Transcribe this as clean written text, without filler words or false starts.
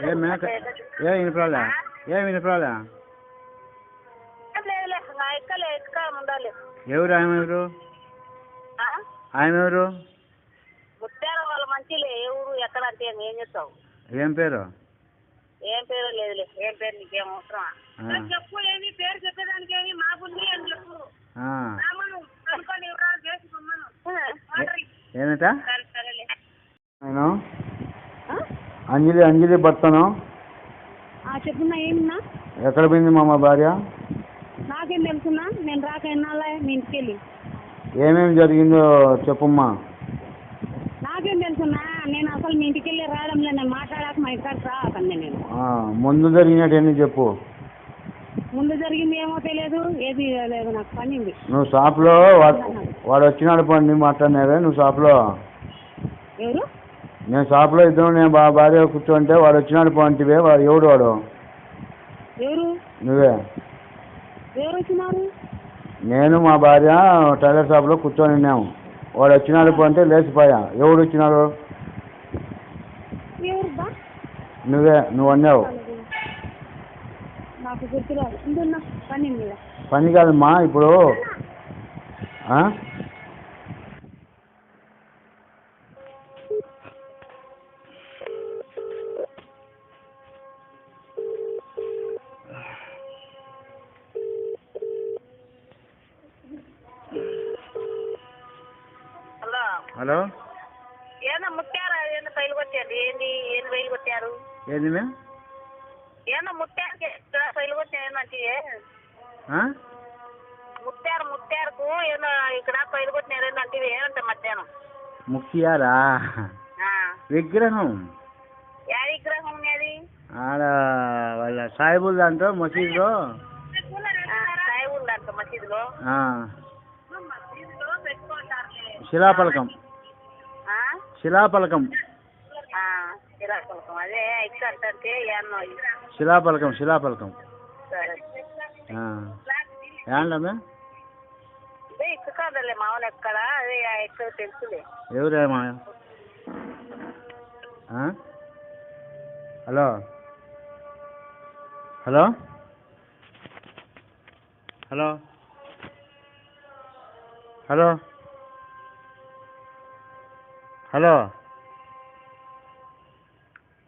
ఏ మేక ఏ వినపరాలే ఎవరు ఆయన ఎవరు ముత్యాల వాళ్ళ మంచిలే ఎవరు ఎక్కడ అంటే ఏం చెప్తావు ఏం పేరు లేదులే ఏం పేరు నీకేం అవసరమా చెప్పు ఏమి పేరు చెప్పేదానికి ఏమి మాకుంది అని చెప్పు ఏమిట నేను అంజలి భర్తను చెప్పున్నా ఏమన్నా ఎక్కడ పోయింది మా భార్య నాకేం తెలుసున్నా నేను రాక ఎన్నాళ్ళ మీ ఇంటికి వెళ్ళి ఏమేమి జరిగిందో చెప్పమ్మా నాకేం తెలుసున్నా నేను అసలు మీ ఇంటికి వెళ్ళి రావడంలో నేను మాట్లాడాక మా ఇక్కడ రాకండి నేను ముందు జరిగినట్టు చెప్పు ముందు జరిగింది ఏమో తెలియదు ఏది లేదు నాకు పనింది నువ్వు షాప్లో వాడు వచ్చినాడు పండి మాట్లాడినావే నువ్వు షాప్లో ఎవరు నేను షాప్లో ఇద్దరు నేను భార్య కూర్చోంటే వాడు వచ్చినాడు పంటివే వాడు ఎవడు వాడు ఎవరు నువ్వే ఎవరు వచ్చినారు నేను మా భార్య టైలర్ షాప్లో కూర్చొని ఉన్నాము వాడు వచ్చినాడు అంటే లేచిపోయా ఎవడు వచ్చినాడు నువ్వు అన్నావు నాకు గుర్తురాదు పని కాదమ్మా ఇప్పుడు హలో ఏమన్నా ముట్టారా ఏమన్నా బయలు కొట్టారు ఏంది బయలు కొట్టారు ఏంది ఏమన్నా ముట్టారు బయలు కొట్టారంటే ముట్టారుకు ఏమన్నా ఇక్కడ బయలు కొట్టినారంటే ఏమంటే మధ్యాహ్నం ముఖ్యారా విగ్రహం యా విగ్రహం అది ఆడ వాళ్ళ సాయిబుల్ దాంట్లో మసీదులో సాయిబుల్ దాంట్లో మసీదులో శిలాపలకం అదే అంటే శిలాపలకం ఏంటమ్మా ఇక్కడ కాదలే మామూలు ఎక్కడ అదే ఎక్కడ తెలుసులే ఎవరేమా hello hello hello hello hello